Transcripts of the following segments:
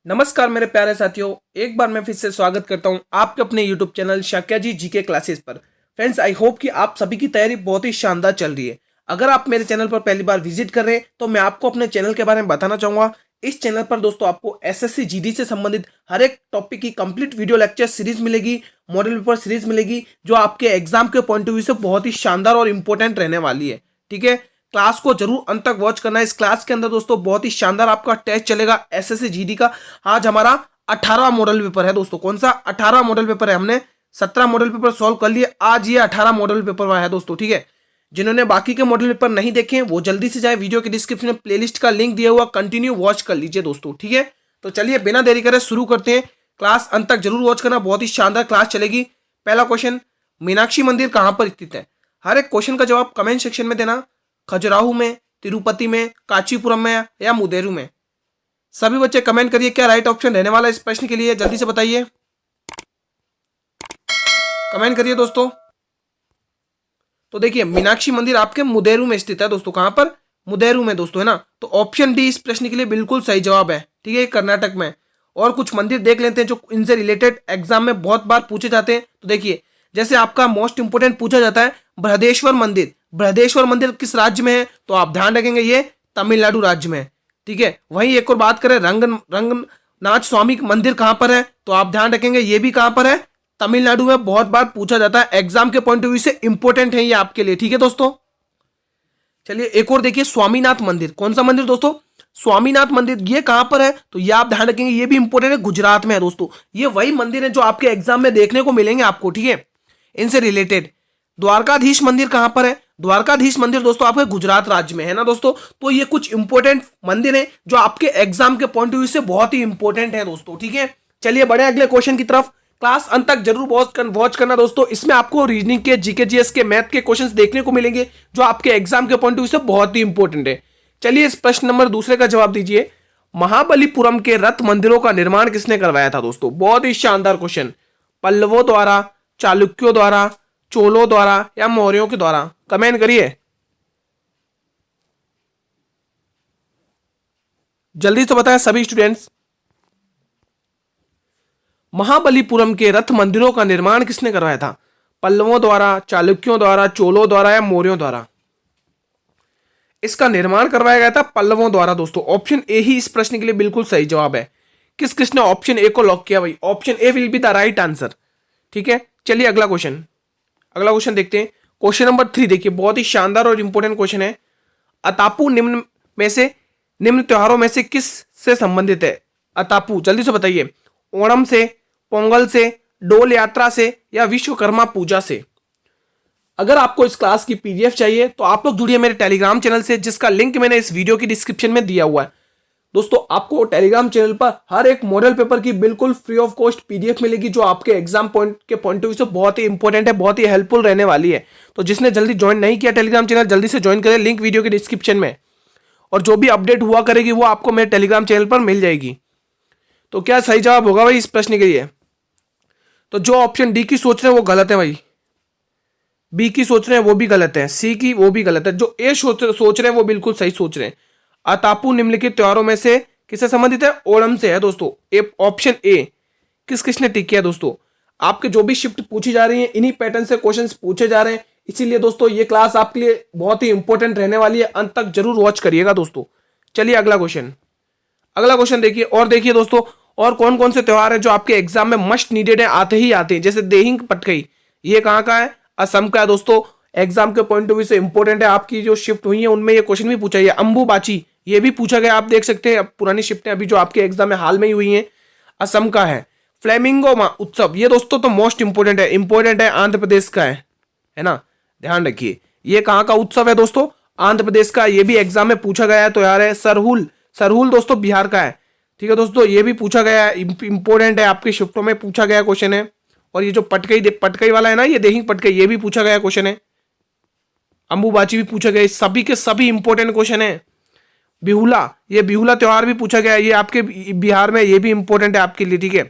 नमस्कार मेरे प्यारे साथियों, एक बार मैं फिर से स्वागत करता हूं आपके अपने YouTube चैनल शाक्या जी जीके क्लासेस पर। फ्रेंड्स, आई होप कि आप सभी की तैयारी बहुत ही शानदार चल रही है। अगर आप मेरे चैनल पर पहली बार विजिट कर रहे हैं तो मैं आपको अपने चैनल के बारे में बताना चाहूंगा। इस चैनल पर दोस्तों आपको एसएससी जीडी से संबंधित हर एक टॉपिक की कंप्लीट वीडियो लेक्चर सीरीज मिलेगी, मॉडल पेपर सीरीज मिलेगी, जो आपके एग्जाम के पॉइंट ऑफ व्यू से बहुत ही शानदार और इंपॉर्टेंट रहने वाली है। ठीक है, क्लास को जरूर अंत तक वॉच करना है। इस क्लास के अंदर दोस्तों बहुत ही शानदार आपका टेस्ट चलेगा एसएससी जीडी का। आज हमारा 18वां मॉडल पेपर है दोस्तों। कौन सा 18वां मॉडल पेपर है? हमने 17 मॉडल पेपर सॉल्व कर लिए, आज ये 18 मॉडल पेपर है दोस्तों। ठीक है, जिन्होंने बाकी के मॉडल पेपर नहीं देखे वो जल्दी से जाए, वीडियो के डिस्क्रिप्शन में प्लेलिस्ट का लिंक दिया हुआ, कंटिन्यू वॉच कर लीजिए दोस्तों। ठीक है, तो चलिए बिना देरी करे शुरू करते हैं। क्लास अंत तक जरूर वॉच करना, बहुत ही शानदार क्लास चलेगी। पहला क्वेश्चन, मीनाक्षी मंदिर कहां पर स्थित है? हर एक क्वेश्चन का जवाब कमेंट सेक्शन में देना। खजुराहो में, तिरुपति में, कांचीपुरम में या मुदेरू में? सभी बच्चे कमेंट करिए क्या राइट ऑप्शन रहने वाला है इस प्रश्न के लिए, जल्दी से बताइए, कमेंट करिए दोस्तों। तो देखिए मीनाक्षी मंदिर आपके मुदेरू में स्थित है दोस्तों। कहां पर? मुदेरू में दोस्तों, है ना। तो ऑप्शन डी इस प्रश्न के लिए बिल्कुल सही जवाब है। ठीक है, कर्नाटक में। और कुछ मंदिर देख लेते हैं जो इनसे रिलेटेड एग्जाम में बहुत बार पूछे जाते हैं। तो देखिए, जैसे आपका मोस्ट इंपोर्टेंट पूछा जाता है बृहदेश्वर मंदिर। बृहदेश्वर मंदिर किस राज्य में है? तो आप ध्यान रखेंगे ये तमिलनाडु राज्य में है। ठीक है, वहीं एक और बात करें रंगनाथ स्वामी मंदिर कहां पर है? तो आप ध्यान रखेंगे ये भी कहां पर है? तमिलनाडु में। बहुत बार पूछा जाता है, एग्जाम के पॉइंट ऑफ व्यू से इंपॉर्टेंट है ये आपके लिए। ठीक है दोस्तों, चलिए एक और देखिए, स्वामीनाथ मंदिर। कौन सा मंदिर दोस्तों? स्वामीनाथ मंदिर। ये कहां पर है? तो ये आप ध्यान रखेंगे ये भी इंपॉर्टेंट है, गुजरात में है दोस्तों। ये वही मंदिर है जो आपके एग्जाम में देखने को मिलेंगे आपको। ठीक है, इनसे रिलेटेड। द्वारकाधीश मंदिर कहां पर है? द्वारकाधीश मंदिर दोस्तों आपके गुजरात राज्य में है ना दोस्तों। तो ये कुछ इंपॉर्टेंट मंदिर है जो आपके एग्जाम के पॉइंट ऑफ व्यू से बहुत ही इंपॉर्टेंट है दोस्तों। ठीक है, चलिए बढ़े अगले क्वेश्चन की तरफ। क्लास अंत तक जरूर वॉच करना दोस्तों। इसमें आपको रीजनिंग के, जीके जीएस के, मैथ के क्वेश्चंस देखने को मिलेंगे जो आपके एग्जाम के पॉइंट ऑफ व्यू से बहुत ही इंपॉर्टेंट है। चलिए इस प्रश्न नंबर दूसरे का जवाब दीजिए। महाबलीपुरम के रथ मंदिरों का निर्माण किसने करवाया था दोस्तों? बहुत ही शानदार क्वेश्चन। पल्लवों द्वारा, चालुक्यों द्वारा, चोलों द्वारा या मौर्यों के द्वारा? कमेंट करिए, जल्दी से बताएं सभी स्टूडेंट्स। महाबलीपुरम के रथ मंदिरों का निर्माण किसने करवाया था? पल्लवों द्वारा, चालुक्यों द्वारा, चोलों द्वारा या मौर्यों द्वारा? इसका निर्माण करवाया गया था पल्लवों द्वारा दोस्तों। ऑप्शन ए ही इस प्रश्न के लिए बिल्कुल सही जवाब है। किस किसने ऑप्शन ए को लॉक किया भाई? Option A will be the right answer. ठीक है, चलिए अगला क्वेश्चन देखते हैं। क्वेश्चन नंबर 3 देखिए, बहुत ही शानदार और इंपॉर्टेंट क्वेश्चन है। अतापू निम्न त्योहारों में से किस से संबंधित है? अतापू, जल्दी से बताइए। ओणम से, पोंगल से, डोल यात्रा से या विश्वकर्मा पूजा से? अगर आपको इस क्लास की पीडीएफ चाहिए तो आप लोग जुड़िए मेरे टेलीग्राम चैनल से, जिसका लिंक मैंने इस वीडियो की डिस्क्रिप्शन में दिया हुआ है दोस्तों। आपको टेलीग्राम चैनल पर हर एक मॉडल पेपर की बिल्कुल फ्री ऑफ कॉस्ट पीडीएफ मिलेगी जो आपके एग्जाम पॉइंट ऑफ व्यू से बहुत ही इंपॉर्टेंट है, बहुत ही हेल्पफुल रहने वाली है। तो जिसने जल्दी ज्वाइन नहीं किया टेलीग्राम चैनल, जल्दी से ज्वाइन करें, लिंक वीडियो के डिस्क्रिप्शन में। और जो भी अपडेट हुआ करेगी वो आपको मेरे टेलीग्राम चैनल पर मिल जाएगी। तो क्या सही जवाब होगा भाई इस प्रश्न के लिए? तो जो ऑप्शन डी की सोच रहे हैं वो गलत है भाई, बी की सोच रहे हैं वो भी गलत है, सी की वो भी गलत है, जो ए सोच रहे हैं वो बिल्कुल सही सोच रहे हैं। अतापू निम्नलिखित त्योहारों में से किससे संबंधित है? ओणम से है दोस्तों। Option A. किसने टिक किया दोस्तों? आपके जो भी शिफ्ट पूछी जा रही है इन्हीं पैटर्न से क्वेश्चंस पूछे जा रहे हैं, इसीलिए दोस्तों ये क्लास आपके लिए बहुत ही इंपॉर्टेंट रहने वाली है। अंत तक जरूर वॉच करिएगा दोस्तों। चलिए अगला क्वेश्चन देखिए। और देखिए दोस्तों, और कौन कौन से त्योहार है जो आपके एग्जाम में मस्ट नीडेड है, आते ही आते हैं। जैसे देहिंग पटकई, ये कहाँ का है? असम का है दोस्तों। एग्जाम के पॉइंट ऑफ व्यू से इंपॉर्टेंट है, आपकी जो शिफ्ट हुई है उनमें ये क्वेश्चन भी पूछा है। अंबुबाची, ये भी पूछा गया, आप देख सकते हैं पुरानी शिफ्टें अभी जो आपके एग्जाम में हाल में ही हुई हैं, असम का है। फ्लेमिंगो उत्सव, ये दोस्तों तो मोस्ट इंपोर्टेंट है, आंध्र प्रदेश का है ना, ध्यान रखिए। ये कहाँ का उत्सव है दोस्तों? आंध्र प्रदेश का। ये भी एग्जाम में पूछा गया है तो यार है। सरहुल दोस्तों बिहार का है। ठीक है दोस्तों, ये भी पूछा गया है, इंपॉर्टेंट है, आपकी शिफ्टों में पूछा गया क्वेश्चन है। और ये जो पटकई वाला है ना, ये देहिंग पटकई, ये भी पूछा गया क्वेश्चन है। अंबुबाची भी पूछा गया, सभी के सभी इंपॉर्टेंट क्वेश्चन है। बिहुला, ये बिहुला त्योहार भी पूछा गया, ये आपके बिहार में, ये भी इंपॉर्टेंट है आपके लिए। ठीक है,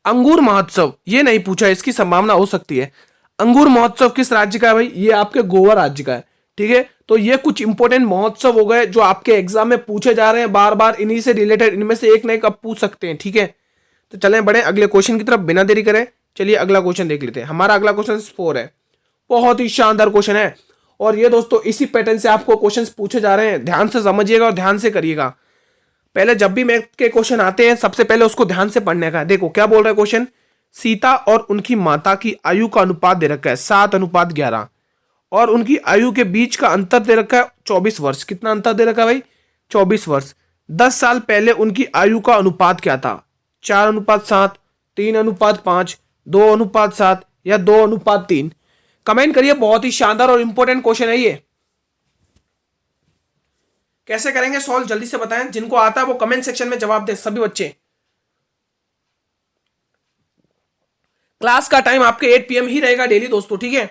अंगूर महोत्सव, ये नहीं पूछा, इसकी संभावना हो सकती है। अंगूर महोत्सव किस राज्य का है भाई? ये आपके गोवा राज्य का है। ठीक है, तो ये कुछ इंपॉर्टेंट महोत्सव हो गए जो आपके एग्जाम में पूछे जा रहे हैं बार बार, इन्हीं से रिलेटेड इनमें से एक ना एक आप पूछ सकते हैं, ठीक है। तो चलें बढ़े अगले क्वेश्चन की तरफ बिना देरी करें। चलिए अगला क्वेश्चन देख लेते हैं। हमारा अगला क्वेश्चन 4 है, बहुत ही शानदार क्वेश्चन है और ये दोस्तों इसी पैटर्न से आपको क्वेश्चंस पूछे जा रहे हैं, ध्यान से समझिएगा और ध्यान से करिएगा। पहले जब भी मैथ के क्वेश्चन आते हैं सबसे पहले उसको ध्यान से पढ़ने का है। देखो क्या बोल रहा है क्वेश्चन, सीता और उनकी माता की आयु का अनुपात दे रखा है 7:11 और उनकी आयु के बीच का अंतर दे रखा है 24 वर्ष। कितना अंतर दे रखा है भाई? 24 वर्ष। 10 साल पहले उनकी आयु का अनुपात क्या था? 4:7, 3:5, 2:7 या 2:3? कमेंट करिए। बहुत ही शानदार और इंपॉर्टेंट क्वेश्चन है ये। कैसे करेंगे सॉल्व जल्दी से बताएं, जिनको आता है वो कमेंट सेक्शन में जवाब दें सभी बच्चे। क्लास का टाइम आपके 8 PM ही रहेगा डेली दोस्तों, ठीक है।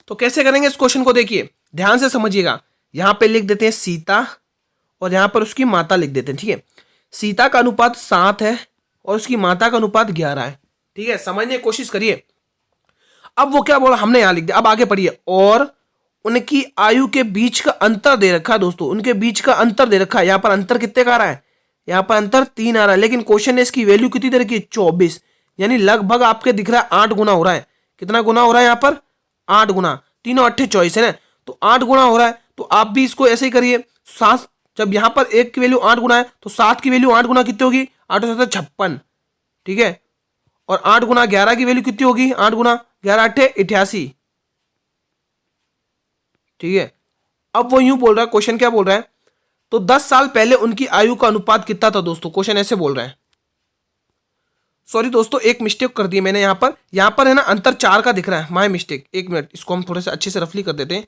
तो कैसे करेंगे इस क्वेश्चन को, देखिए ध्यान से समझिएगा। यहां पे लिख देते हैं सीता और यहां पर उसकी माता लिख देते हैं, ठीक है। सीता का अनुपात 7 है और उसकी माता का अनुपात 11 है, ठीक है। समझने की कोशिश करिए। अब वो क्या बोला हमने यहां लिख दिया, अब आगे पढ़िए। और उनकी आयु के बीच का अंतर दे रखा है दोस्तों, उनके बीच का अंतर दे रखा है। यहां पर अंतर कितने का आ रहा है? यहां पर अंतर 3 आ रहा है, लेकिन क्वेश्चन ने इसकी वैल्यू कितनी दे रखी है? 24, यानी लगभग आपके दिख रहा है 8 गुना हो रहा है। कितना गुना हो रहा है? यहां पर 8 गुना। 3 और 8 24 है ना, तो 8 गुना हो रहा है। तो आप भी इसको ऐसे ही करिए। 7, जब यहां पर 1 की वैल्यू 8 गुना है तो 7 की वैल्यू 8 गुना कितनी होगी? 8 और 7 56, ठीक है। और 8 गुना 11 की वैल्यू कितनी होगी? 8 गुना 11 8 88, ठीक है। अब वो यूं बोल रहा है, क्वेश्चन क्या बोल रहा है, तो 10 साल पहले उनकी आयु का अनुपात कितना था दोस्तों? क्वेश्चन ऐसे बोल रहा है। सॉरी दोस्तों एक मिस्टेक कर दी मैंने यहां पर है ना अंतर 4 का दिख रहा है, माय मिस्टेक। एक मिनट, इसको हम थोड़े से अच्छे से रफली कर देते हैं,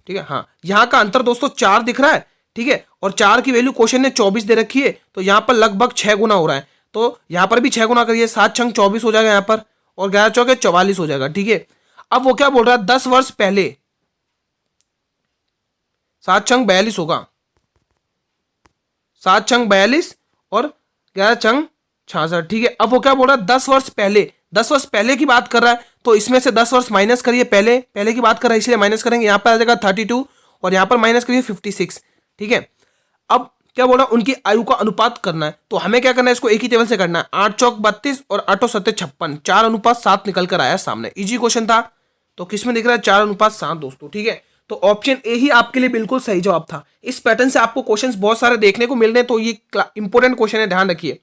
ठीक है। हाँ, यहां का अंतर दोस्तों 4 दिख रहा है, ठीक है। और 4 की वैल्यू क्वेश्चन ने 24 दे रखी है, तो यहां पर लगभग 6 गुना हो रहा है। तो यहां पर भी 6 गुना करिए, 7 छंग 24 हो जाएगा यहां पर, और 11 चौके 44 हो जाएगा, ठीक है। अब वो क्या बोल रहा है, 10 वर्ष पहले 7 छंग 42 होगा, 7 छंग 42 और 11 छंग 66, ठीक है। अब वो क्या बोल रहा है, 10 वर्ष पहले, 10 वर्ष पहले की बात कर रहा है, तो इसमें से 10 वर्ष माइनस करिए, पहले पहले की बात कर रहा है इसलिए माइनस करेंगे। यहां पर आ जाएगा 32 और यहां पर माइनस करिए 56, ठीक है। अब क्या बोल रहा है, उनकी आयु का अनुपात करना है, तो हमें क्या करना है, इसको एक ही टेबल से करना है। 8 चौक 32 और 8 7 56, 4:7 निकल कर आया सामने। इजी क्वेश्चन था, तो किसमें दिख रहा है? 4:7 दोस्तों, ठीक है। तो ऑप्शन ए ही आपके लिए बिल्कुल सही जवाब था। इस पैटर्न से आपको क्वेश्चंस बहुत सारे देखने को मिल रहे हैं, तो ये इंपॉर्टेंट क्वेश्चन है, ध्यान रखिए।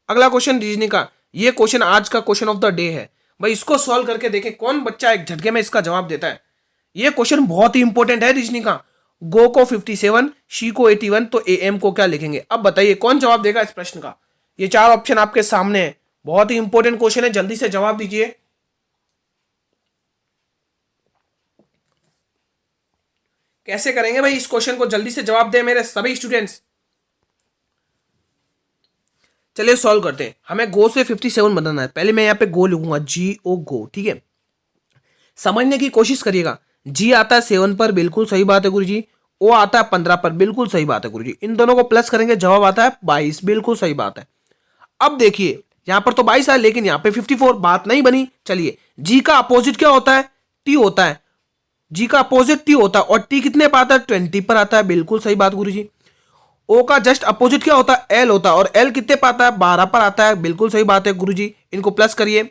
अगला क्वेश्चन रीजनिंग का, ये क्वेश्चन आज का क्वेश्चन ऑफ द डे है भाई। इसको सॉल्व करके देखें कौन बच्चा एक झटके में इसका जवाब देता है। ये क्वेश्चन बहुत ही इंपॉर्टेंट है रीजनिंग का। गो को 57, शी को 81, तो ए एम को क्या लिखेंगे? अब बताइए कौन जवाब देगा इस प्रश्न का। ये 4 ऑप्शन आपके सामने है, बहुत ही इंपॉर्टेंट क्वेश्चन है, जल्दी से जवाब दीजिए। कैसे करेंगे भाई इस क्वेश्चन को, जल्दी से जवाब दें मेरे सभी स्टूडेंट्स। चलिए सॉल्व करते हैं। हमें गो से 57 बनाना है। पहले मैं यहाँ पे गो लिखूंगा, GO गो, ठीक है। समझने की कोशिश करिएगा। जी आता है 7 पर, बिल्कुल सही बात है गुरुजी। ओ आता है 15 पर, बिल्कुल सही बात है गुरुजी। इन दोनों को प्लस करेंगे, जवाब आता है 22, बिल्कुल सही बात है। अब देखिए यहां पर तो 22 है, लेकिन यहां पे 54, बात नहीं बनी। चलिए, जी का अपोजिट क्या होता है? टी होता है। जी का अपोजिट टी होता है, और टी कितने पर आता है? 20 पर आता है, बिल्कुल सही बात गुरुजी। ओ का जस्ट अपोजिट क्या होता है? एल होता है, और एल कितने पर आता है? 12 पर आता है, बिल्कुल सही बात है गुरुजी। इनको प्लस करिए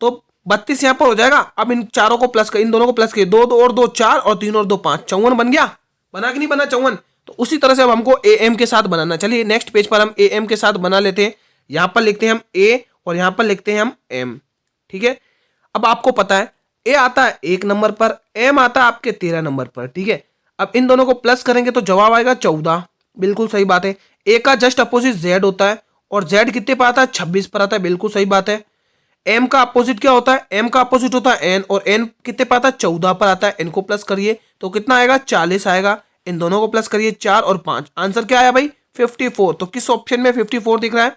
तो 32 यहां पर हो जाएगा। अब इन चारों को प्लस कर, इन दोनों को प्लस करिए, 2 2 और 2 4 और 3 और 2 5, 54 बन गया। बना कि नहीं बना 54? तो उसी तरह से अब हमको ए एम के साथ बनाना। चलिए नेक्स्ट पेज पर हम ए एम के साथ बना लेते हैं। यहां पर लिखते हैं हम ए और यहां पर लिखते हैं हम एम, ठीक है। अब आपको पता है ए आता है 1 नंबर पर, एम आता है आपके 13 नंबर पर, ठीक है। अब इन दोनों को प्लस करेंगे तो जवाब आएगा 14, बिल्कुल सही बात है। ए का जस्ट अपोजिट जेड होता है, और जेड कितने पर आता है? 26 पर आता है, बिल्कुल सही बात है। एम का अपोजिट क्या होता है? एम का अपोजिट होता है एन, और एन कितने पर आता है? 14 पर आता है। इनको प्लस करिए तो कितना आएगा? 40 आएगा। इन दोनों को प्लस करिए, 4 और 5, आंसर क्या आया भाई? 54। तो किस ऑप्शन में 54 दिख रहा है?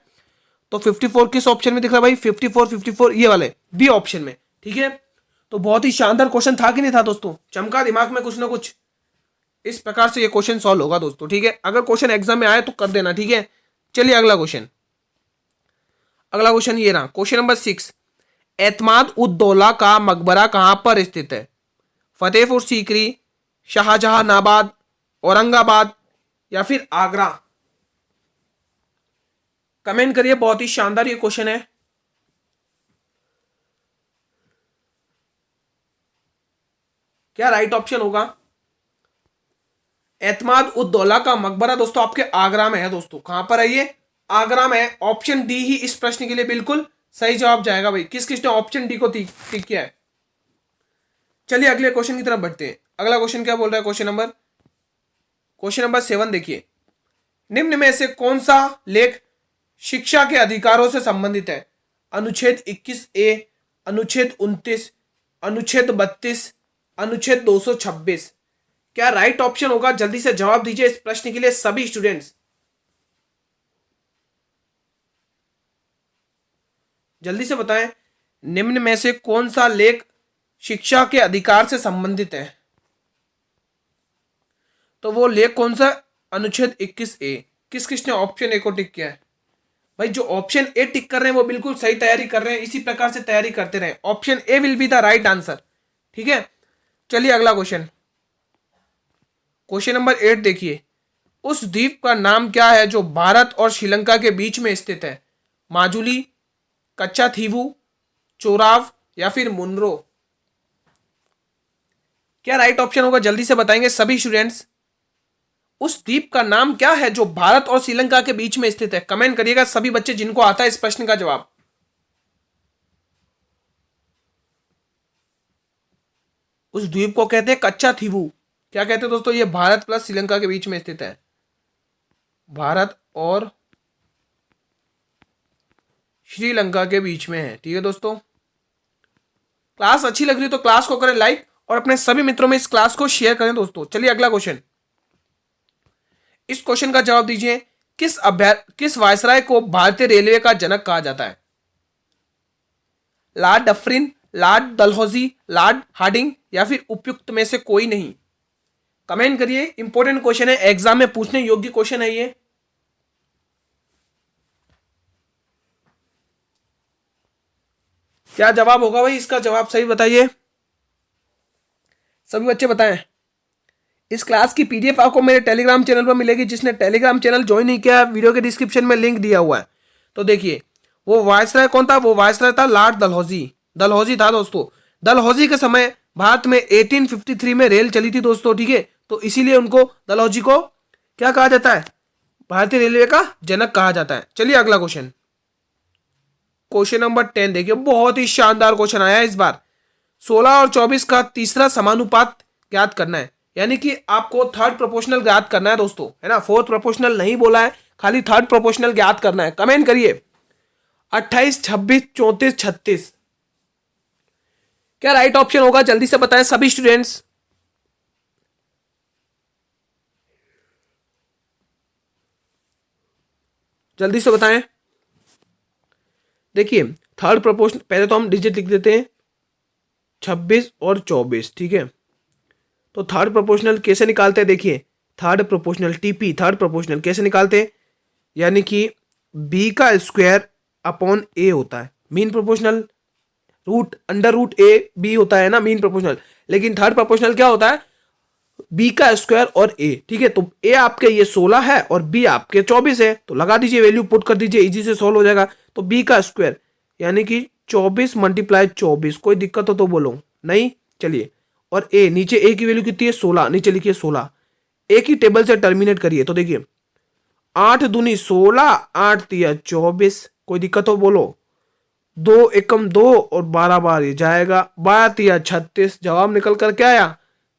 तो 54 किस ऑप्शन में दिख रहा है भाई? 54 ये वाले बी ऑप्शन में, ठीक है। तो बहुत ही शानदार क्वेश्चन था कि नहीं था दोस्तों? चमका दिमाग में कुछ ना कुछ। इस प्रकार से ये क्वेश्चन सॉल्व होगा दोस्तों, ठीक है। अगर क्वेश्चन एग्जाम में आए तो कर देना, ठीक है। चलिए अगला क्वेश्चन, अगला क्वेश्चन ये रहा, क्वेश्चन नंबर 6। एतमाद उद दौला का मकबरा कहां पर स्थित है? फतेहपुर सीकरी, शाहजहानाबाद, औरंगाबाद या फिर आगरा? कमेंट करिए, बहुत ही शानदार ये क्वेश्चन है। क्या राइट ऑप्शन होगा? एतमाद उद्दौला का मकबरा दोस्तों आपके आगरा में है दोस्तों। कहां पर है ये? आगरा में है। ऑप्शन डी ही इस प्रश्न के लिए बिल्कुल सही जवाब जाएगा भाई। किस किसने ऑप्शन डी को टिक किया है? चलिए अगले क्वेश्चन की तरफ बढ़ते हैं। अगला क्वेश्चन क्या बोल रहा है? क्वेश्चन नंबर 7 देखिए। निम्न में से कौन सा लेख शिक्षा के अधिकारों से संबंधित है? अनुच्छेद 21A, अनुच्छेद 29, अनुच्छेद 32, अनुच्छेद 226? क्या राइट ऑप्शन होगा? जल्दी से जवाब दीजिए इस प्रश्न के लिए सभी स्टूडेंट्स, जल्दी से बताएं। निम्न में से कौन सा लेख शिक्षा के अधिकार से संबंधित है? तो वो लेख कौन सा? अनुच्छेद 21A। किस किसने ऑप्शन ए को टिक किया है? भाई जो ऑप्शन ए टिक कर रहे हैं वो बिल्कुल सही तैयारी कर रहे हैं। इसी प्रकार से तैयारी करते रहे। Option A will be the right answer. ठीक है, चलिए अगला क्वेश्चन नंबर 8 देखिए। उस द्वीप का नाम क्या है जो भारत और श्रीलंका के बीच में स्थित है? माजुली, कच्चा थीवू, चोराव या फिर मुनरो? क्या राइट ऑप्शन होगा? जल्दी से बताएंगे सभी स्टूडेंट्स। उस द्वीप का नाम क्या है जो भारत और श्रीलंका के बीच में स्थित है? कमेंट करिएगा सभी बच्चे जिनको आता है इस प्रश्न का जवाब। उस द्वीप को कहते हैं कच्चा थीवू। क्या कहते हैं दोस्तों? ये भारत प्लस श्रीलंका के बीच में स्थित है। भारत और श्रीलंका के बीच में है। ठीक है दोस्तों, क्लास अच्छी लग रही है तो क्लास को करें लाइक और अपने सभी मित्रों में इस क्लास को शेयर करें दोस्तों। चलिए अगला क्वेश्चन। इस क्वेश्चन का जवाब दीजिए। किस वायसराय को भारतीय रेलवे का जनक कहा जाता है? Lord Dufferin, Lord Dalhousie, Lord Hardinge या फिर उपयुक्त में से कोई नहीं? कमेंट करिए। इंपॉर्टेंट क्वेश्चन है, एग्जाम में पूछने योग्य क्वेश्चन है ये। क्या जवाब होगा भाई? इसका जवाब सही बताइए सभी बच्चे, बताएं। इस क्लास की पीडीएफ आपको मेरे टेलीग्राम चैनल पर मिलेगी। जिसने टेलीग्राम चैनल ज्वाइन नहीं किया, वीडियो के डिस्क्रिप्शन में लिंक दिया हुआ है। तो देखिए वो वायसराय कौन था? वो वायसराय था लॉर्ड डलहौजी था दोस्तों। डलहौजी के समय भारत में 1853 में रेल चली थी दोस्तों। ठीक है, तो इसीलिए उनको डलहौजी को क्या कहा जाता है? भारतीय रेलवे का जनक कहा जाता है। चलिए अगला क्वेश्चन नंबर 10 देखिए। बहुत ही शानदार क्वेश्चन आया है इस बार। 16 और 24 का तीसरा समानुपात ज्ञात करना है। यानी कि आपको थर्ड प्रोपोर्शनल ज्ञात करना है दोस्तों, है ना। फोर्थ प्रोपोर्शनल नहीं बोला है, खाली थर्ड प्रोपोर्शनल ज्ञात करना है। कमेंट करिए। 28, 26, 34, 36? क्या राइट ऑप्शन होगा? जल्दी से बताएं सभी स्टूडेंट्स। जल्दी से बताएं। देखिए थर्ड प्रोपोर्शनल, पहले तो हम डिजिट लिख देते हैं 26 और 24। ठीक है, तो थर्ड प्रोपोर्शनल कैसे निकालते हैं? देखिए third proportional TP, third proportional कैसे निकालते हैं? यानी कि बी का स्क्वायर अपॉन ए होता है mean proportional, under root a b होता है ना मीन प्रोपोर्शनल। लेकिन थर्ड प्रोपोर्शनल क्या होता है? बी का स्क्वायर और ए। ठीक है, तो ए आपके ये 16 है और बी आपके 24 है, तो लगा दीजिए, वैल्यू पुट कर दीजिए, इजी से सॉल्व हो जाएगा। तो बी का स्क्वायर यानी कि 24 मल्टीप्लाई 24। कोई दिक्कत हो तो बोलो, नहीं? चलिए, और ए नीचे, ए की वैल्यू कितनी है? 16, नीचे लिखिए 16। ए की टेबल से टर्मिनेट करिए तो देखिए 8 दूनी 16, 8 तिया 24। कोई दिक्कत हो बोलो? 2 एकम 2 और 12 बार ये जाएगा, 12 तिया 36। जवाब निकल कर क्या आया?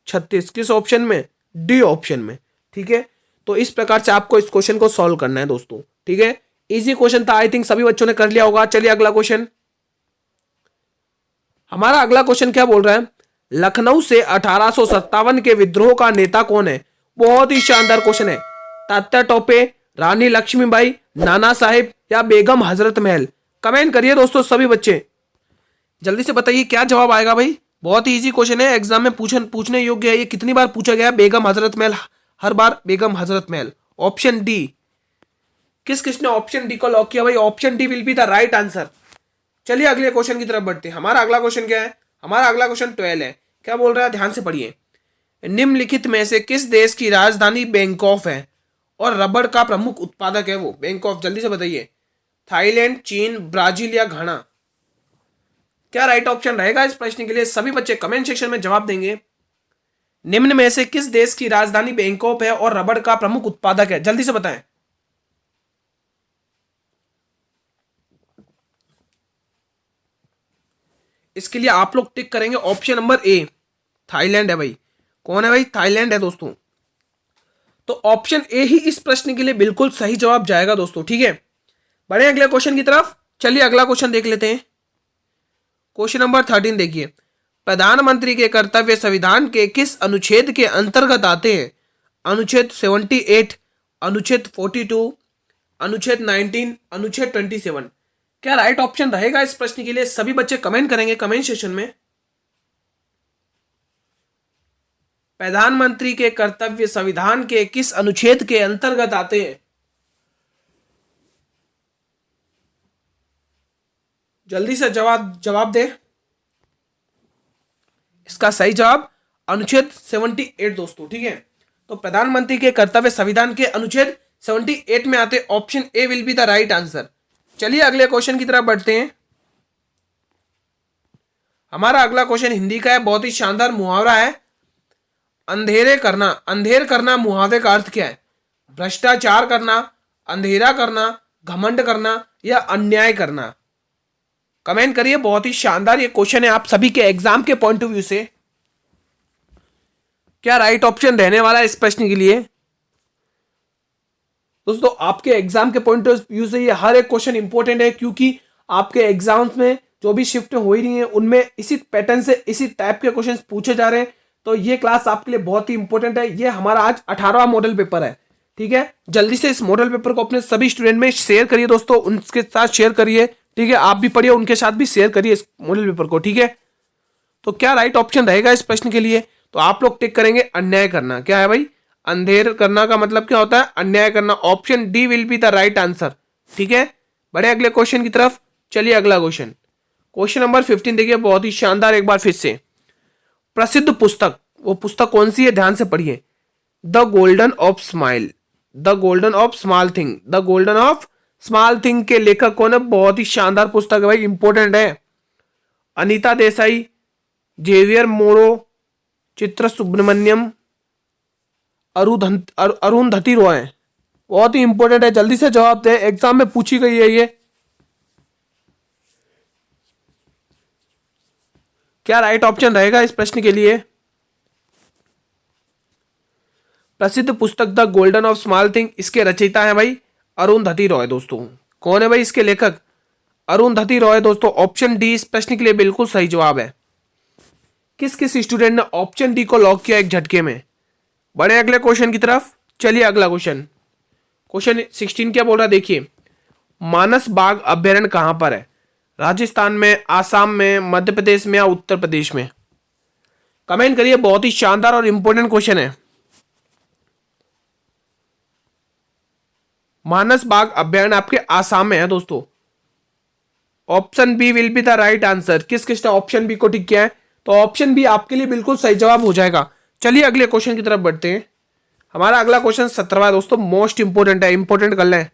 36। किस ऑप्शन में? डी ऑप्शन में। ठीक है, तो इस प्रकार से आपको इस क्वेश्चन को सॉल्व करना है दोस्तों। ठीक है, इजी क्वेश्चन था, आई थिंक सभी बच्चों ने कर लिया होगा। चलिए अगला क्वेश्चन। हमारा अगला क्वेश्चन क्या बोल रहा है? लखनऊ से 1857 के विद्रोह का नेता कौन है? बहुत ही शानदार क्वेश्चन है। तात्या टोपे, रानी लक्ष्मीबाई, नाना साहेब या बेगम हजरत महल? कमेंट करिए दोस्तों सभी बच्चे, जल्दी से बताइए क्या जवाब आएगा भाई। बहुत ही इजी क्वेश्चन है, एग्जाम में पूछने योग्य है। ये कितनी बार पूछा गया? बेगम हजरत महल, हर बार बेगम हजरत महल। Option D. किस किसने ऑप्शन डी को लॉक किया भाई? Option D will be the right answer. चलिए अगले क्वेश्चन की तरफ बढ़ते हैं। हमारा अगला क्वेश्चन क्या है? हमारा अगला क्वेश्चन 12 है। क्या बोल रहा है, ध्यान से पढ़िए। निम्नलिखित में से किस देश की राजधानी बैंकॉक है और रबड़ का प्रमुख उत्पादक है वो? बैंकॉक, जल्दी से बताइए। थाईलैंड, चीन, ब्राजील या घाना? क्या राइट ऑप्शन रहेगा इस प्रश्न के लिए? सभी बच्चे कमेंट सेक्शन में जवाब देंगे। निम्न में से किस देश की राजधानी बैंकॉक है और रबड़ का प्रमुख उत्पादक है? जल्दी से बताएं। इसके लिए आप लोग टिक करेंगे ऑप्शन नंबर ए, थाईलैंड है भाई। कौन है भाई? थाईलैंड है दोस्तों। तो ऑप्शन ए ही इस प्रश्न के लिए बिल्कुल सही जवाब जाएगा दोस्तों, ठीक है। बढ़े अगले क्वेश्चन की तरफ। चलिए अगला क्वेश्चन देख लेते हैं। क्वेश्चन नंबर 13 देखिए। प्रधानमंत्री के कर्तव्य संविधान के किस अनुच्छेद के अंतर्गत आते हैं? अनुच्छेद 78, अनुच्छेद 42, अनुच्छेद 19, अनुच्छेद 27? क्या राइट ऑप्शन रहेगा इस प्रश्न के लिए? सभी बच्चे कमेंट करेंगे कमेंट सेशन में। प्रधानमंत्री के कर्तव्य संविधान के किस अनुच्छेद के अंतर्गत आते हैं? जल्दी से जवाब दे। इसका सही जवाब अनुच्छेद 78 दोस्तों, ठीक है। तो प्रधानमंत्री के कर्तव्य संविधान के अनुच्छेद 78 में आते, option A will be the right answer. चलिए अगले क्वेश्चन की तरफ बढ़ते हैं। हमारा अगला क्वेश्चन हिंदी का है, बहुत ही शानदार मुहावरा है। अंधेर करना मुहावरे का अर्थ क्या है? भ्रष्टाचार करना, अंधेरा करना, घमंड करना या अन्याय करना? कमेंट करिए। बहुत ही शानदार ये क्वेश्चन है आप सभी के एग्जाम के पॉइंट ऑफ व्यू से। क्या राइट ऑप्शन रहने वाला है इस प्रश्न के लिए? दोस्तों आपके एग्जाम के पॉइंट ऑफ व्यू से ये हर एक क्वेश्चन इंपॉर्टेंट है, क्योंकि आपके एग्जाम्स में जो भी शिफ्ट हो रही है उनमें इसी पैटर्न से इसी टाइप के क्वेश्चन पूछे जा रहे हैं। तो ये क्लास आपके लिए बहुत ही इंपॉर्टेंट है। ये हमारा आज 18वां मॉडल पेपर है, ठीक है। जल्दी से इस मॉडल पेपर को अपने सभी स्टूडेंट में शेयर करिए दोस्तों, उनके साथ शेयर करिए, ठीक है। आप भी पढ़िए, उनके साथ भी शेयर करिए इस मॉडल पेपर को, ठीक है। तो क्या राइट ऑप्शन रहेगा इस प्रश्न के लिए? तो आप लोग टिक करेंगे अन्याय करना। क्या है भाई? अंधेर करना का मतलब क्या होता है? अन्याय करना। Option D will be the right answer, ठीक है। बढ़े अगले क्वेश्चन की तरफ। चलिए अगला क्वेश्चन, क्वेश्चन नंबर 15 देखिए, बहुत ही शानदार। एक बार फिर से प्रसिद्ध पुस्तक, वो पुस्तक कौन सी है? ध्यान से पढ़िए। The golden of smile, the golden of small thing, the golden of small thing के लेखक कौन है? बहुत ही शानदार पुस्तक है भाई, इंपॉर्टेंट है। अनीता देसाई, जेवियर मोरो, चित्र सुब्रमण्यम, अरुंधति रॉय? बहुत ही इंपॉर्टेंट है, जल्दी से जवाब दे, एग्जाम में पूछी गई है ये। क्या राइट ऑप्शन रहेगा इस प्रश्न के लिए? प्रसिद्ध पुस्तक the golden of small thing, इसके रचयिता है भाई अरुंधति रॉय दोस्तों। कौन है भाई इसके लेखक? अरुंधति रॉय दोस्तों। ऑप्शन डी इस प्रश्न के लिए बिल्कुल सही जवाब है। किस किस स्टूडेंट ने ऑप्शन डी को लॉक किया एक झटके में? बढ़े अगले क्वेश्चन की तरफ। चलिए अगला क्वेश्चन, क्वेश्चन 16 क्या बोल रहा है देखिए। मानस बाग अभ्यारण्य कहां पर है? राजस्थान में, आसाम में, मध्य प्रदेश में या उत्तर प्रदेश में? कमेंट करिए, बहुत ही शानदार और इंपॉर्टेंट क्वेश्चन है। मानस बाग अभ्यारण्य आपके आसाम में है दोस्तों। Option B will be the right answer. किस किसने ऑप्शन बी को टिक किया है? तो ऑप्शन बी आपके लिए बिल्कुल सही जवाब हो जाएगा। चलिए अगले क्वेश्चन की तरफ बढ़ते हैं। हमारा अगला क्वेश्चन 17वां दोस्तों, मोस्ट इंपोर्टेंट है, इंपोर्टेंट कर लें,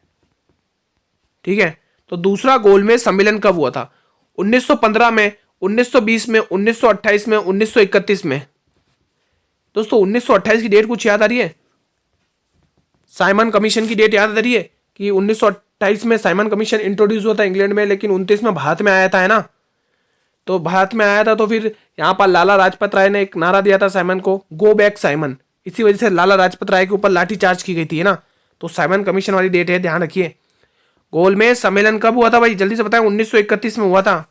ठीक है। तो दूसरा गोलमेज सम्मेलन कब हुआ था? 1915 में, 1920 में, 1928 में, 1931 में? दोस्तों 1928 की डेट कुछ याद आ रही है? साइमन कमीशन की डेट याद आ रही है कि 1928 में साइमन कमीशन इंट्रोड्यूस हुआ था इंग्लैंड में, लेकिन 29 में भारत में आया था, है ना। तो भारत में आया था तो फिर यहाँ पर लाला लाजपत राय ने एक नारा दिया था साइमन को, गो बैक साइमन। इसी वजह से लाला लाजपत राय के ऊपर लाठी चार्ज की गई थी, है ना। तो साइमन कमीशन वाली डेट है, ध्यान रखिए। गोलमेज सम्मेलन कब हुआ था भाई? जल्दी से बताएं। 1931 में हुआ था,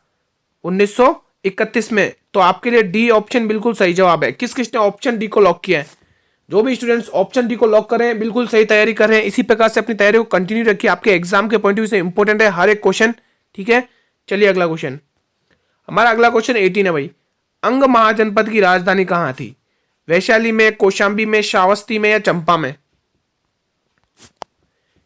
1931 में। तो आपके लिए डी ऑप्शन बिल्कुल सही जवाब है। किस किसने ऑप्शन डी को लॉक किया है? जो भी स्टूडेंट्स ऑप्शन डी को लॉक करें बिल्कुल सही तैयारी कर रहे हैं। इसी प्रकार से अपनी तैयारी को कंटिन्यू रखिए, आपके एग्जाम के पॉइंट ऑफ व्यू से इंपॉर्टेंट है हर एक क्वेश्चन, ठीक है। चलिए अगला क्वेश्चन, हमारा अगला क्वेश्चन 18 है भाई। अंग महाजनपद की राजधानी कहां थी? वैशाली में, कौशाम्बी में, श्रावस्ती में या चंपा में?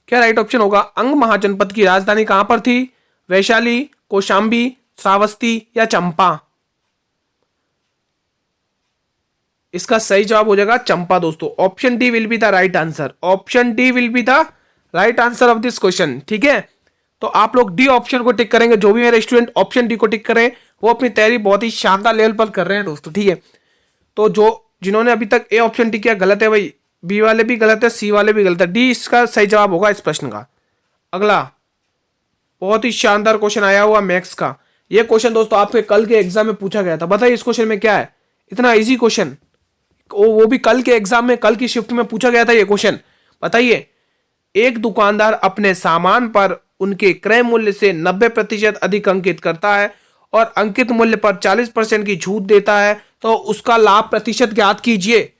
क्या राइट ऑप्शन होगा? अंग महाजनपद की राजधानी कहां पर थी? वैशाली, कौशाम्बी, श्रावस्ती या चंपा? इसका सही जवाब हो जाएगा चंपा दोस्तों। Option D will be the right answer. Option D will be the right answer of this question. ठीक है, तो आप लोग डी ऑप्शन को टिक करेंगे। जो भी मेरे स्टूडेंट ऑप्शन डी को टिक करें वो अपनी तैयारी बहुत ही शानदार लेवल पर कर रहे हैं दोस्तों। ठीक है, तो जिन्होंने अभी तक ए ऑप्शन टिक किया गलत है भाई, बी वाले भी गलत है, सी वाले भी गलत है, डी इसका सही जवाब होगा इस प्रश्न का। अगला बहुत ही शानदार क्वेश्चन आया हुआ मैथ्स का। ये क्वेश्चन दोस्तों आपके कल के एग्जाम में पूछा गया था। बताइए इस क्वेश्चन में क्या है, इतना इजी क्वेश्चन, वो भी कल के एग्जाम में, कल की शिफ्ट में पूछा गया था ये क्वेश्चन। बताइए, एक दुकानदार अपने सामान पर उनके क्रय मूल्य से 90% अधिक अंकित करता है और अंकित मूल्य पर 40% की छूट देता है, तो उसका लाभ प्रतिशत ज्ञात कीजिए।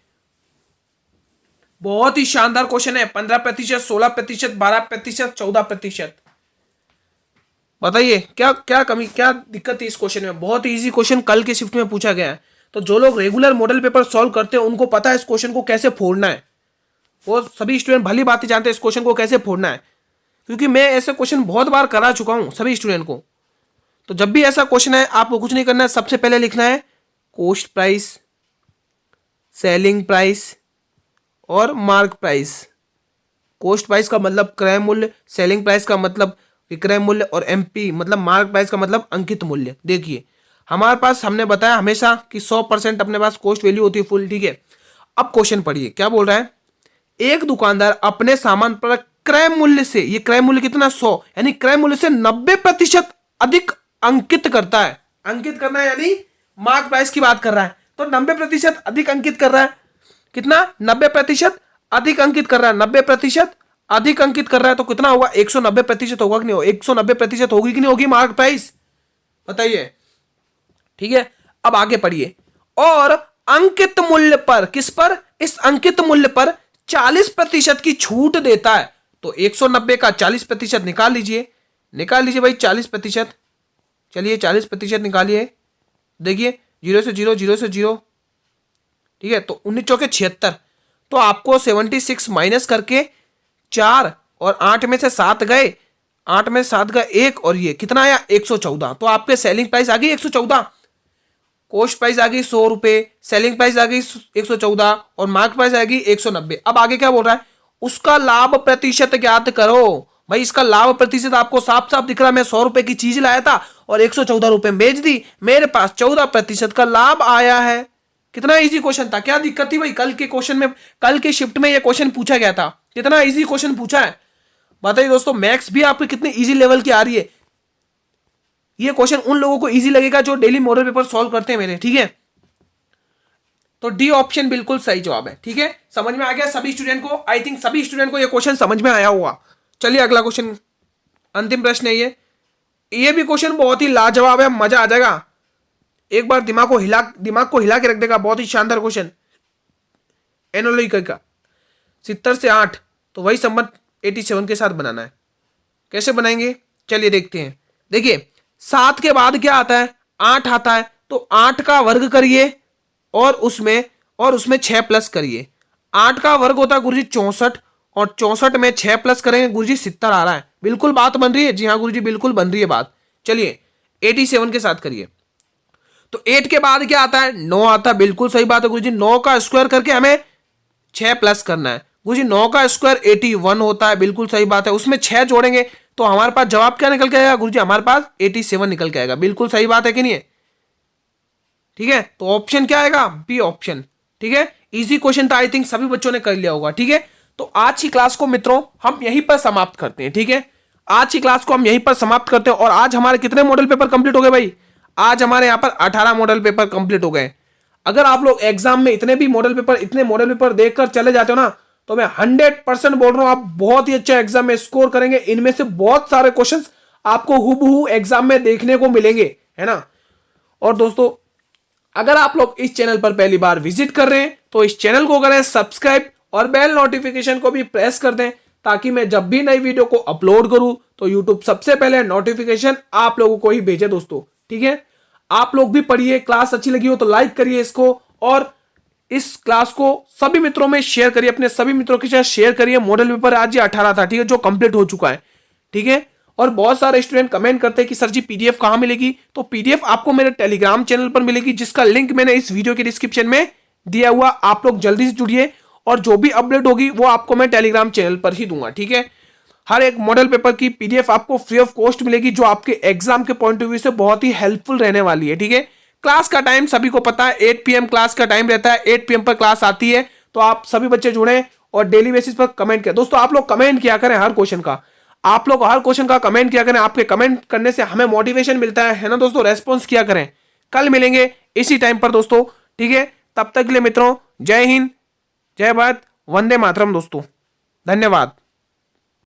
बहुत ही शानदार क्वेश्चन है। 15%, 16%, 12%, 14%। बताइए क्या क्या कमी, क्या दिक्कत है इस क्वेश्चन में। बहुत ही इजी क्वेश्चन कल के शिफ्ट में पूछा गया है। तो जो लोग रेगुलर मॉडल पेपर सॉल्व करते हैं उनको पता है इस क्वेश्चन को कैसे फोड़ना है। वो सभी स्टूडेंट भली बात जानते हैं इस क्वेश्चन को कैसे फोड़ना है, क्योंकि मैं ऐसे क्वेश्चन बहुत बार करा चुका हूं सभी स्टूडेंट को। तो जब भी ऐसा क्वेश्चन है आपको कुछ नहीं करना है, सबसे पहले लिखना है कॉस्ट प्राइस, सेलिंग प्राइस और मार्क प्राइस। कॉस्ट प्राइस का मतलब क्रय मूल्य, सेलिंग प्राइस का मतलब विक्रय मूल्य और एमपी मतलब मार्क प्राइस का मतलब अंकित मूल्य। देखिए हमारे पास, हमने बताया हमेशा कि 100% अपने पास कॉस्ट वैल्यू होती है फुल। ठीक है, अब क्वेश्चन पढ़िए क्या बोल रहा है। एक दुकानदार अपने सामान पर क्रय मूल्य से, ये क्रय मूल्य कितना 100, यानी क्रय मूल्य से 90% अधिक अंकित करता है। अंकित करना है यानी मार्क प्राइस की बात कर रहा है, तो 90% अधिक अंकित कर रहा है। कितना, 90% अधिक अंकित कर रहा है। 90% अधिक अंकित कर रहा है तो कितना होगा, 190% होगा कि नहीं होगा, 190% होगी कि नहीं होगी मार्क प्राइस, बताइए। ठीक है, अब आगे पढ़िए। और अंकित मूल्य पर, किस पर, इस अंकित मूल्य पर 40% की छूट देता है। तो 190 का 40% निकाल लीजिए, निकाल लीजिए भाई 40%। चलिए 40% निकालिए, देखिए 0 से 0, 0 से 0। ठीक है, तो 19 चौके 76। तो आपको 76 माइनस करके 4 और 8 में से 7 गए, 8 में 7 का 1 और ये कितना आया 114। तो आपके सेलिंग प्राइस आ गई 114, कॉस्ट प्राइस आ गई 100 रुपए, सेलिंग प्राइस आ गई 114 और मार्क प्राइस आ गई 190। अब आगे क्या बोल रहा है, उसका लाभ प्रतिशत ज्ञात करो। भाई इसका लाभ प्रतिशत आपको साफ साफ दिख रहा है। मैं 100 रुपए की चीज लाया था और 114 रुपए में बेच दी, मेरे पास 14% का लाभ आया है। कितना इजी क्वेश्चन था, क्या दिक्कत थी भाई। कल के क्वेश्चन में, कल के शिफ्ट में ये क्वेश्चन पूछा गया था, कितना इजी क्वेश्चन पूछा है। बताइए दोस्तों, मैथ्स भी आपकी कितनी इजी लेवल की आ रही है। ये क्वेश्चन उन लोगों को इजी लगेगा जो डेली मॉडल पेपर सॉल्व करते हैं मेरे। ठीक है, तो डी ऑप्शन बिल्कुल सही जवाब है। ठीक है, समझ में आ गया सभी स्टूडेंट को। आई थिंक सभी स्टूडेंट को ये क्वेश्चन समझ में आया होगा। चलिए अगला क्वेश्चन, अंतिम प्रश्न है ये भी क्वेश्चन बहुत ही लाजवाब है, मजा आ जाएगा। एक बार दिमाग को हिला के रख देगा। बहुत ही शानदार क्वेश्चन, एनोलॉजिकल का 70 से 8, तो वही संबंध 87 के साथ बनाना है। कैसे बनाएंगे, चलिए देखते हैं। देखिए 7 के बाद क्या आता है, 8 आता है, तो 8 का वर्ग करिए और उसमें 6 प्लस करिए। 8 का वर्ग होता है गुरुजी 64 और 64 में 6 प्लस करेंगे गुरुजी 70 आ रहा है। बिल्कुल बात बन रही है, जी हाँ गुरुजी बिल्कुल बन रही है बात। चलिए 87 के साथ करिए। तो 8 के बाद क्या आता है, 9 आता है। बिल्कुल सही बात है गुरुजी, 9 का स्क्वायर करके हमें 6 प्लस करना है। गुरुजी 9 का स्क्वायर 81 होता है। बिल्कुल सही बात है, उसमें 6 जोड़ेंगे तो हमारे पास जवाब क्या निकल के आएगा गुरुजी, हमारे पास 87 निकल के आएगा। बिल्कुल सही बात है कि नहीं है। ठीक है, तो ऑप्शन क्या आएगा, बी ऑप्शन। ठीक है, इजी क्वेश्चन था, आई थिंक सभी बच्चों ने कर लिया होगा। ठीक है, तो आज की क्लास को मित्रों हम यहीं पर समाप्त करते हैं। ठीक है, आज की क्लास को हम यहीं पर समाप्त करते हैं। और आज हमारे कितने मॉडल पेपर कंप्लीट हो गए भाई, आज हमारे यहाँ पर 18 मॉडल पेपर कंप्लीट हो गए। अगर आप लोग एग्जाम में इतने मॉडल पेपर देखकर चले जाते हो ना, तो मैं 100% बोल रहा हूं आप बहुत ही अच्छा एग्जाम में स्कोर करेंगे। इनमें से बहुत सारे क्वेश्चंस आपको हूबहू एग्जाम में देखने को मिलेंगे, है ना। और दोस्तों अगर आप लोग इस चैनल पर पहली बार विजिट कर रहे हैं तो इस चैनल को करें सब्सक्राइब और बेल नोटिफिकेशन को भी प्रेस कर दें, ताकि मैं जब भी नई वीडियो को अपलोड करूं तो यूट्यूब सबसे पहले नोटिफिकेशन आप लोगों को ही भेजे दोस्तों। ठीक है, आप लोग भी पढ़िए, क्लास अच्छी लगी हो तो लाइक करिए इसको और इस क्लास को सभी मित्रों में शेयर करिए, अपने सभी मित्रों के साथ शेयर करिए। मॉडल पेपर आज ही 18 था, ठीक है, जो कंप्लीट हो चुका है। ठीक है, और बहुत सारे स्टूडेंट कमेंट करते हैं कि सर जी पीडीएफ कहां मिलेगी, तो पीडीएफ आपको मेरे टेलीग्राम चैनल पर मिलेगी, जिसका लिंक मैंने इस वीडियो के डिस्क्रिप्शन में दिया हुआ, आप लोग जल्दी से जुड़िए और जो भी अपडेट होगी वो आपको मैं टेलीग्राम चैनल पर ही दूंगा, ठीक है। हर एक मॉडल पेपर की पीडीएफ आपको फ्री ऑफ कॉस्ट मिलेगी, जो आपके एग्जाम के पॉइंट ऑफ व्यू से बहुत ही हेल्पफुल रहने वाली है, ठीक है। क्लास का टाइम सभी को पता है, 8 PM क्लास का टाइम रहता है, 8 PM पर क्लास आती है। तो आप सभी बच्चे जुड़े और डेली बेसिस पर कमेंट करें। दोस्तों आप लोग कमेंट किया करें हर क्वेश्चन का, आप लोग हर क्वेश्चन का कमेंट किया करें, आपके कमेंट करने से हमें मोटिवेशन मिलता है ना दोस्तों। रेस्पॉन्स किया करें। कल मिलेंगे इसी टाइम पर दोस्तों, ठीक है। तब तक के लिए मित्रों, जय हिंद, जय भारत, वंदे मातरम दोस्तों, धन्यवाद।